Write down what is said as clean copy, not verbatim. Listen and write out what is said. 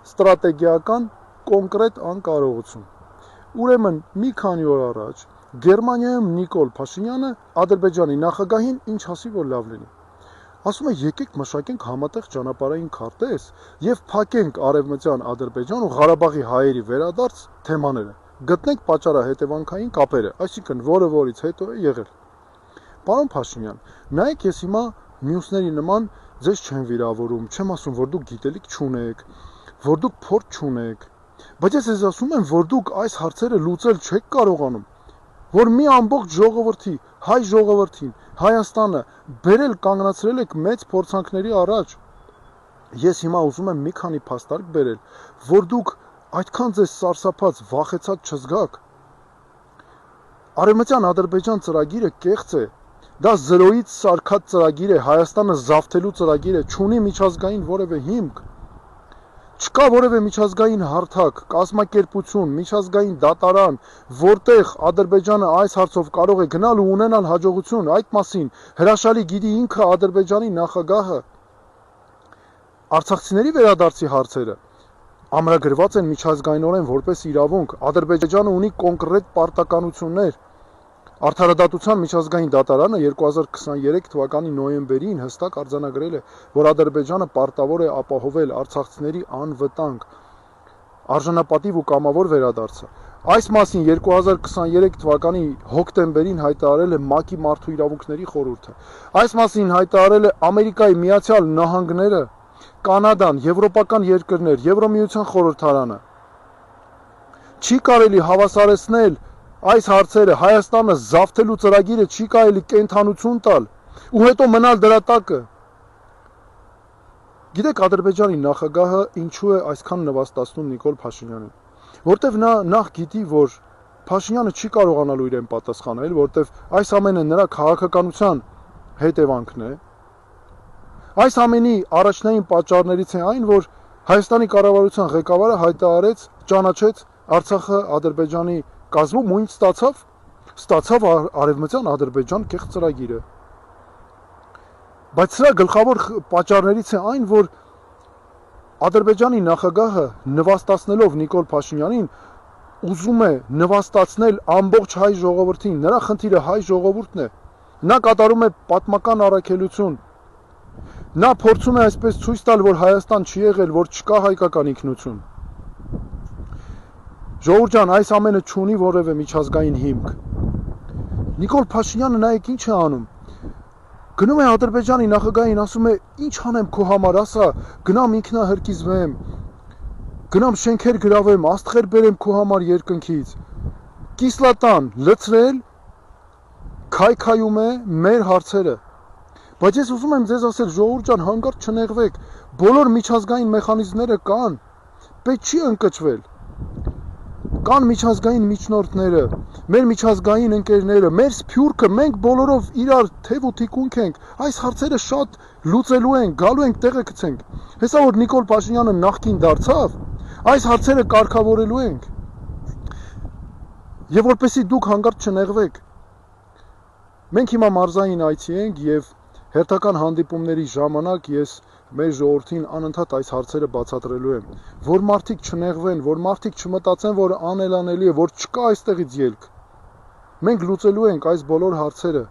ստրատեգիական կոնկրետ անկարողություն։ Ուրեմն մի քանի օր առաջ Գերմանիայում Նիկոլ Փաշինյանը Ադրբեջանի նախագահին ինչ ասի, որ լավ լինի։ Ասում է եկեք մշակենք համատեղ ճանապարհային քարտեզ եւ փակենք արևմտյան Ադրբեջան ու Ղարաբաղի հայերի վերադարձ թեմաները։ Գտնենք պատճառահետևանքային կապերը, այսինքն որը որից հետո է եղել։ Պարոն Փաշինյան, նայեք ես հիմա մյուսների նման ձեզ չեմ վիրավորում, չեմ ասում, որ դուք գիտելիք չունեք, որ դուք փորձ չունեք, բայց ես ասում եմ, որ դուք այս հարցերը լուծել չեք կարողանում, որ մի ամբողջ ժողովրդի, հայ ժողովրդին, Հայաստանը բերել կանգնացրել եք մեծ փորձանքների առաջ։ Ես հիմա ուզում եմ մի քանի փաստարկ բերել, որ դուք այդքան ձեզ սարսափած, վախեցած չզգաք։ Արևմտյան Ադրբեջան ծրագիրը կեղծ է, դա զրոյից սարքած ծրագիր է, Հայաստանը զավթելու ծրագիր է, չունի միջազգային որևէ հիմք։ Չկա որևէ միջազգային հարթակ, կազմակերպություն, միջազգային դատարան, որտեղ Ադրբեջանը այս հարցով կարող է գնալ ու ունենալ հաջողություն, այդ մասին հրաշալի գիտի ինքը Ադրբեջանի նախագահը։ Արցախցիների վերադարձի հարցերը ամրագրված են միջազգայինորեն որպես իրավունք, Ադրբեջանը ունի կոնկրետ պարտականություններ։ Արդարադատության միջազգային դատարանը 2023 թվականի նոյեմբերին հստակ արձանագրել է, որ Ադրբեջանը պարտավոր է ապահովել արցախցիների անվտանգ, արժանապատիվ ու կամավոր վերադարձը։ Այս մասին 2023 թվականի հոկտեմբերին հայտարարել է ՄԱԿ-ի մարդու իրավունքների խորհուրդը։ Այս մասին հայտարարել է Ամերիկայի Միացյալ Նահանգները, Կանադան, եվրոպական երկրներ, Եվրոմիության խորհրդարանը։ Չի կարելի հավասարեցնել այս հարցերը, Հայաստանը զավթելու ծրագիրը չի կարելի կենթանություն տալ ու հետո մնալ դրա տակը։ Գիտեք, Ադրբեջանի նախագահը ինչու է այսքան նվաստացնում Նիկոլ Փաշինյանին, որտեվ նա նախ գիտի, որ Փաշինյանը չի կարողանալու իրեն պատասխանել, որտեվ այս ամենը նրա քաղաքականության հետևանքն է։ Այս ամենի առաջնային պատճառներից է այն, որ Հայաստանի կառավարության ղեկավարը հայտարարեց, ճանաչեց Արցախը Ադրբեջանի կազմում ու ինչ ստացավ արևմտյան Ադրբեջան կեղծ ծրագիրը։ Բայց սրա գլխավոր պատճառներից է այն, որ Ադրբեջանի նախագահը նվաստացնելով Նիկոլ Փաշինյանին ուզում է նվաստացնել ամբողջ հայ ժողովրդին, նրա խնդիրը հայ ժողովուրդն է։ Նա կատարում է պատմական առաքելություն։ Նա փորձում է այսպես ցույց տալ, որ Հայաստան չի եղել, որ չկա հայկական ինքնություն։ Ժողովուրդ ջան, այս ամենը չունի որևէ միջազգային հիմք։ Նիկոլ Փաշինյանը նայեք ինչ է անում։ Գնում է Ադրբեջանի նախագահին, ասում է, ինչ անեմ քո համար, ասա, գնամ ինքնահրկիզվեմ, գնամ շենքեր գրավեմ, աստղեր բերեմ քո համար երկնքից։ Կիսլատան լցրել, քայքայում է մեր հարցերը։ Բայց ես ուզում եմ ձեզ ասել, ժողովուրդ ջան, հանկարծ չնեղվեք, բոլոր միջազգային մեխանիզմները կան, պետք չի ընկճվել։ Կան միջազգային միջնորդները, մեր միջազգային ընկերները, մեր սփյուռքը, մենք բոլորով իրար թև ու թիկունք ենք, այս հարցերը շատ լուծելու ենք, գալու ենք տեղը գցենք։ Հեսա որ Նիկոլ Փաշինյանը նախկին դարձավ, այս հարցերը կարգավորելու ենք։ Եվ որպեսզի դուք հանկարծ չնեղվեք։ Մենք հիմա մարզային այցի ենք եւ հերթական հանդիպումների ժամանակ ես մեր ժողովրդին անընդհատ այս հարցերը բացատրելու եմ, որ մարդիկ չնեղվեն, որ մարդիկ չմտածեն, որ անելանելի է, որ չկա այստեղից ելք։ Մենք լուծելու ենք այս բոլոր հարցերը։